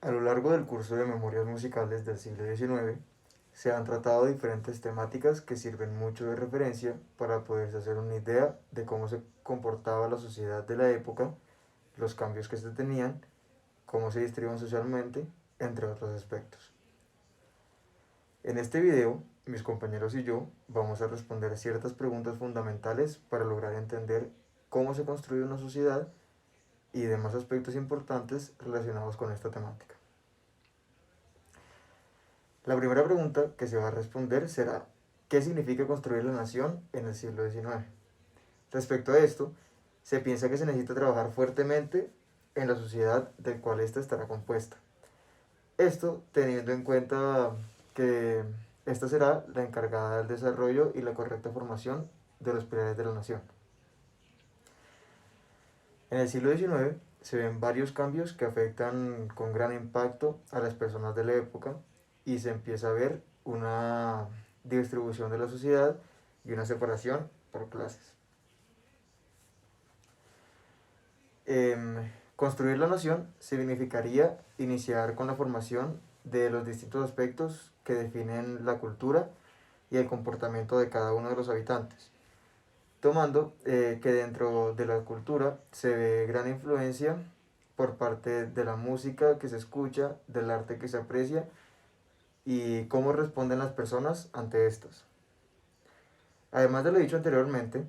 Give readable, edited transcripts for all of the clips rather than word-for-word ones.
A lo largo del curso de Memorias Musicales del siglo XIX, se han tratado diferentes temáticas que sirven mucho de referencia para poderse hacer una idea de cómo se comportaba la sociedad de la época, los cambios que se tenían, cómo se distribuían socialmente, entre otros aspectos. En este video, mis compañeros y yo vamos a responder ciertas preguntas fundamentales para lograr entender cómo se construye una sociedad y demás aspectos importantes relacionados con esta temática. La primera pregunta que se va a responder será: ¿qué significa construir la nación en el siglo XIX? Respecto a esto, se piensa que se necesita trabajar fuertemente en la sociedad del cual ésta estará compuesta. Esto teniendo en cuenta que esta será la encargada del desarrollo y la correcta formación de los pilares de la nación. En el siglo XIX se ven varios cambios que afectan con gran impacto a las personas de la época y se empieza a ver una distribución de la sociedad y una separación por clases. Construir la nación significaría iniciar con la formación de los distintos aspectos que definen la cultura y el comportamiento de cada uno de los habitantes, tomando que dentro de la cultura se ve gran influencia por parte de la música que se escucha, del arte que se aprecia y cómo responden las personas ante estos. Además de lo dicho anteriormente,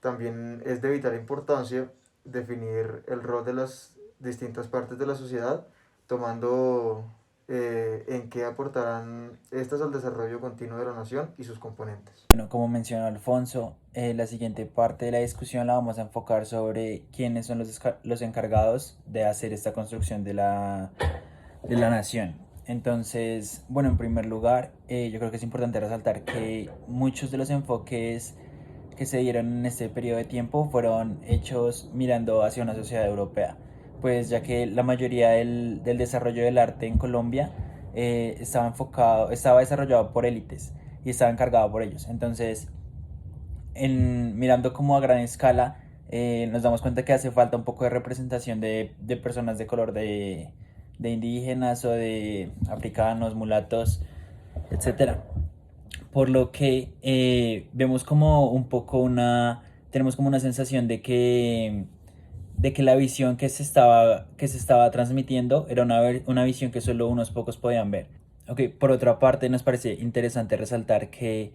también es de vital importancia definir el rol de las distintas partes de la sociedad, tomando en qué aportarán estas al desarrollo continuo de la nación y sus componentes. Bueno, como mencionó Alfonso, la siguiente parte de la discusión la vamos a enfocar sobre quiénes son los encargados de hacer esta construcción de la nación. Entonces, bueno, en primer lugar, yo creo que es importante resaltar que muchos de los enfoques que se dieron en este periodo de tiempo fueron hechos mirando hacia una sociedad europea, pues ya que la mayoría del desarrollo del arte en Colombia estaba desarrollado por élites y estaba encargado por ellos. Entonces, mirando como a gran escala, nos damos cuenta que hace falta un poco de representación de personas de color, de indígenas o de africanos, mulatos, etcétera. Por lo que vemos como un poco tenemos como una sensación de que la visión que se estaba transmitiendo era una visión que solo unos pocos podían ver. Okay, por otra parte, nos parece interesante resaltar que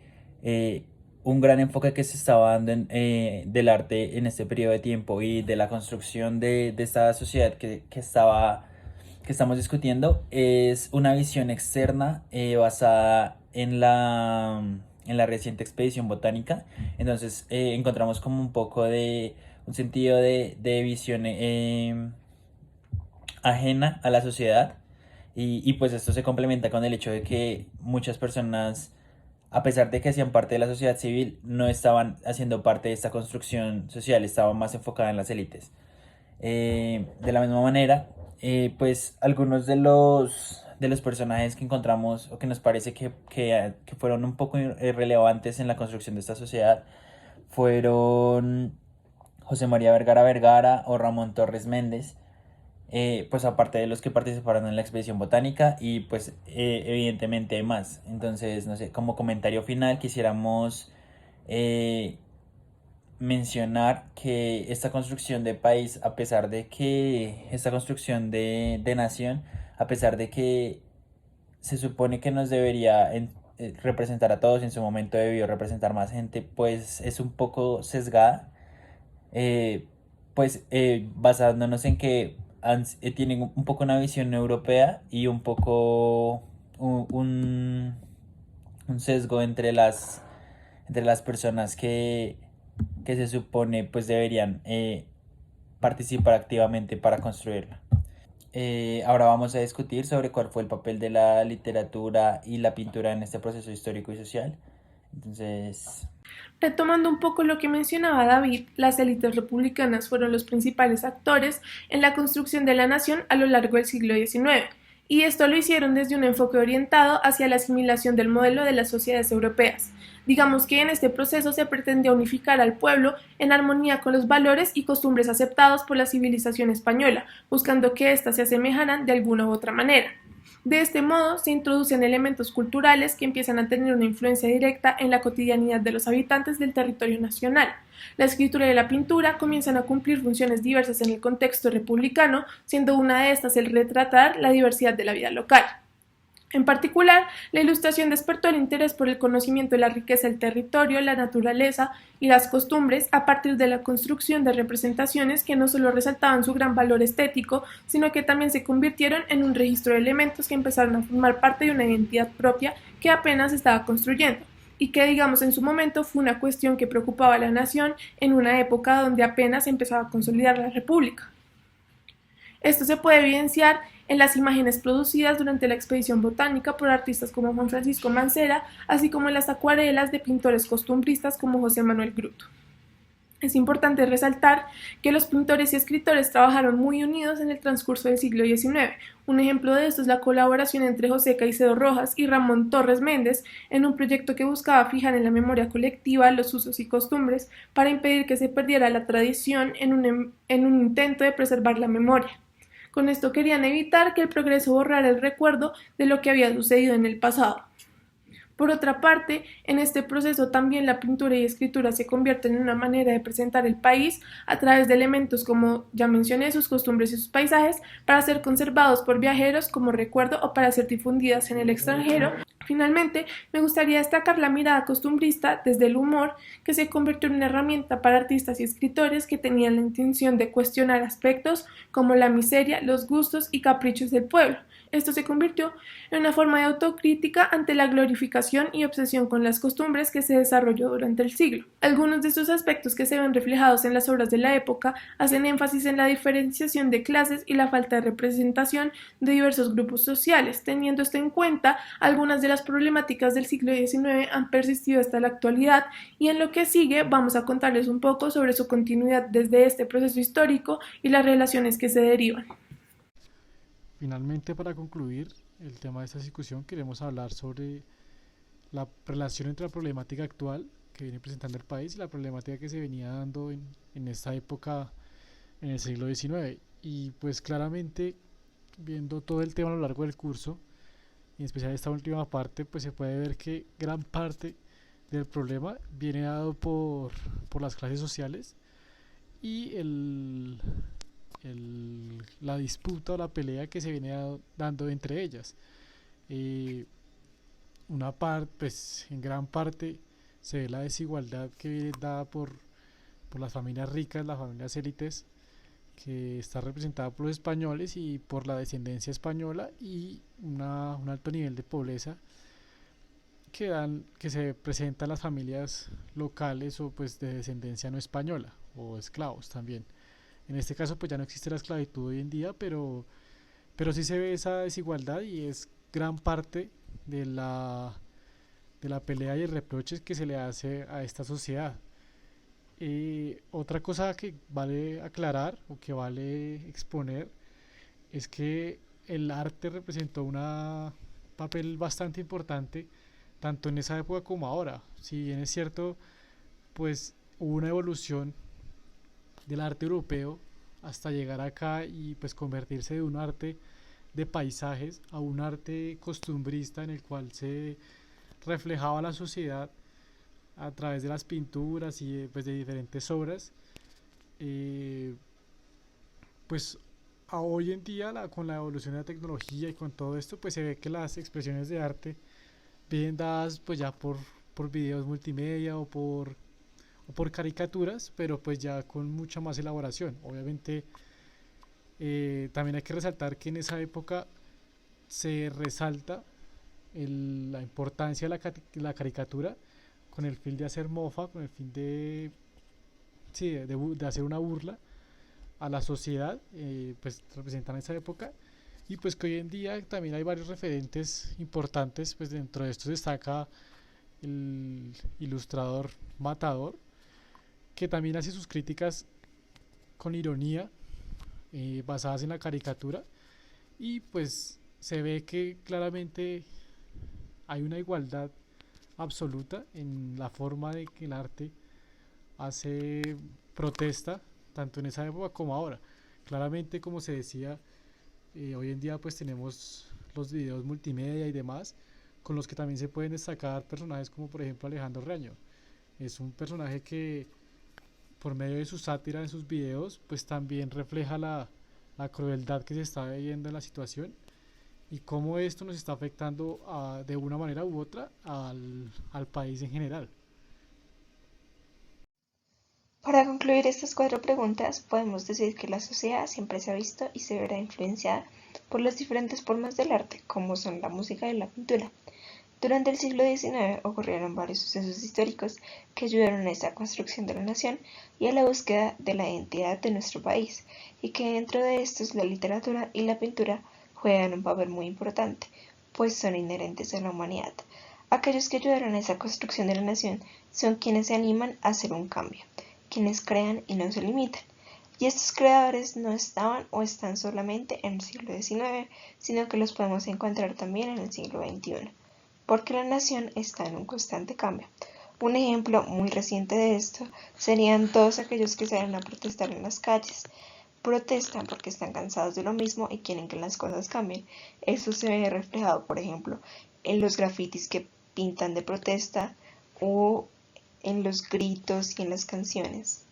un gran enfoque que se estaba dando del arte en este periodo de tiempo y de la construcción de esta sociedad que estamos discutiendo es una visión externa basada en la reciente expedición botánica. Entonces encontramos como un poco de un sentido de visión ajena a la sociedad y pues esto se complementa con el hecho de que muchas personas, a pesar de que hacían parte de la sociedad civil, no estaban haciendo parte de esta construcción social, estaban más enfocadas en las élites. De la misma manera, pues algunos de los personajes que encontramos o que nos parece que fueron un poco relevantes en la construcción de esta sociedad fueron José María Vergara Vergara o Ramón Torres Méndez, pues aparte de los que participaron en la expedición botánica y pues evidentemente hay más. Entonces, no sé, como comentario final quisiéramos eh, mencionar que esta construcción de país, a pesar de que esta construcción de nación, a pesar de que se supone que nos debería representar a todos, en su momento debió representar más gente, pues es un poco sesgada, eh, pues basándonos en que tienen un poco una visión europea y un poco un sesgo entre las personas que se supone pues deberían participar activamente para construirla. Ahora vamos a discutir sobre cuál fue el papel de la literatura y la pintura en este proceso histórico y social. Entonces, Retomando un poco lo que mencionaba David, las élites republicanas fueron los principales actores en la construcción de la nación a lo largo del siglo XIX, y esto lo hicieron desde un enfoque orientado hacia la asimilación del modelo de las sociedades europeas. Digamos que en este proceso se pretendía unificar al pueblo en armonía con los valores y costumbres aceptados por la civilización española, buscando que éstas se asemejaran de alguna u otra manera. De este modo, se introducen elementos culturales que empiezan a tener una influencia directa en la cotidianidad de los habitantes del territorio nacional. La escritura y la pintura comienzan a cumplir funciones diversas en el contexto republicano, siendo una de estas el retratar la diversidad de la vida local. En particular, la Ilustración despertó el interés por el conocimiento de la riqueza del territorio, la naturaleza y las costumbres a partir de la construcción de representaciones que no solo resaltaban su gran valor estético, sino que también se convirtieron en un registro de elementos que empezaron a formar parte de una identidad propia que apenas estaba construyendo, y que, digamos, en su momento fue una cuestión que preocupaba a la nación en una época donde apenas empezaba a consolidar la república. Esto se puede evidenciar en las imágenes producidas durante la expedición botánica por artistas como Juan Francisco Mancera, así como en las acuarelas de pintores costumbristas como José Manuel Gruto. Es importante resaltar que los pintores y escritores trabajaron muy unidos en el transcurso del siglo XIX. Un ejemplo de esto es la colaboración entre José Caicedo Rojas y Ramón Torres Méndez en un proyecto que buscaba fijar en la memoria colectiva los usos y costumbres para impedir que se perdiera la tradición en un intento de preservar la memoria. Con esto querían evitar que el progreso borrara el recuerdo de lo que había sucedido en el pasado. Por otra parte, en este proceso también la pintura y escritura se convierten en una manera de presentar el país a través de elementos como, ya mencioné, sus costumbres y sus paisajes, para ser conservados por viajeros como recuerdo o para ser difundidas en el extranjero. Finalmente, me gustaría destacar la mirada costumbrista desde el humor, que se convirtió en una herramienta para artistas y escritores que tenían la intención de cuestionar aspectos como la miseria, los gustos y caprichos del pueblo. Esto se convirtió en una forma de autocrítica ante la glorificación y obsesión con las costumbres que se desarrolló durante el siglo. Algunos de estos aspectos que se ven reflejados en las obras de la época hacen énfasis en la diferenciación de clases y la falta de representación de diversos grupos sociales. Teniendo esto en cuenta, algunas de las problemáticas del siglo XIX han persistido hasta la actualidad, y en lo que sigue vamos a contarles un poco sobre su continuidad desde este proceso histórico y las relaciones que se derivan. Finalmente, para concluir el tema de esta discusión, queremos hablar sobre la relación entre la problemática actual que viene presentando el país y la problemática que se venía dando en esta época en el siglo XIX. Y pues claramente, viendo todo el tema a lo largo del curso, y en especial esta última parte, pues se puede ver que gran parte del problema viene dado por las clases sociales y la disputa o la pelea que se viene dando entre ellas. Pues en gran parte se ve la desigualdad que viene dada por las familias ricas, las familias élites, que está representada por los españoles y por la descendencia española, y un alto nivel de pobreza que se presenta en las familias locales o pues de descendencia no española, o esclavos también. En este caso pues ya no existe la esclavitud hoy en día, pero sí se ve esa desigualdad, y es gran parte de la pelea y el reproche que se le hace a esta sociedad. Otra cosa que vale aclarar o que vale exponer es que el arte representó un papel bastante importante tanto en esa época como ahora. Si bien es cierto, pues hubo una evolución del arte europeo hasta llegar acá y pues convertirse de un arte de paisajes a un arte costumbrista en el cual se reflejaba la sociedad a través de las pinturas y pues de diferentes obras. Pues hoy en día con la evolución de la tecnología y con todo esto, pues se ve que las expresiones de arte vienen dadas pues ya por videos multimedia o por caricaturas, pero pues ya con mucha más elaboración. Obviamente también hay que resaltar que en esa época se resalta la importancia de la caricatura, con el fin de hacer mofa, con el fin de hacer una burla a la sociedad, pues representan esa época. Y pues que hoy en día también hay varios referentes importantes, pues dentro de estos destaca el ilustrador Matador, que también hace sus críticas con ironía, basadas en la caricatura, y pues se ve que claramente hay una igualdad absoluta en la forma de que el arte hace protesta, tanto en esa época como ahora. Claramente, como se decía, hoy en día pues tenemos los videos multimedia y demás, con los que también se pueden destacar personajes como por ejemplo Alejandro Reaño. Es un personaje que por medio de su sátira en sus videos pues también refleja la crueldad que se está viviendo en la situación y cómo esto nos está afectando de una manera u otra al país en general. Para concluir estas cuatro preguntas, podemos decir que la sociedad siempre se ha visto y se verá influenciada por las diferentes formas del arte, como son la música y la pintura. Durante el siglo XIX ocurrieron varios sucesos históricos que ayudaron a esa construcción de la nación y a la búsqueda de la identidad de nuestro país, y que dentro de estos la literatura y la pintura juegan un papel muy importante, pues son inherentes a la humanidad. Aquellos que ayudaron a esa construcción de la nación son quienes se animan a hacer un cambio, quienes crean y no se limitan. Y estos creadores no estaban o están solamente en el siglo XIX, sino que los podemos encontrar también en el siglo XXI, porque la nación está en un constante cambio. Un ejemplo muy reciente de esto serían todos aquellos que salen a protestar en las calles. Protestan porque están cansados de lo mismo y quieren que las cosas cambien. Esto se ve reflejado, por ejemplo, en los grafitis que pintan de protesta o en los gritos y en las canciones.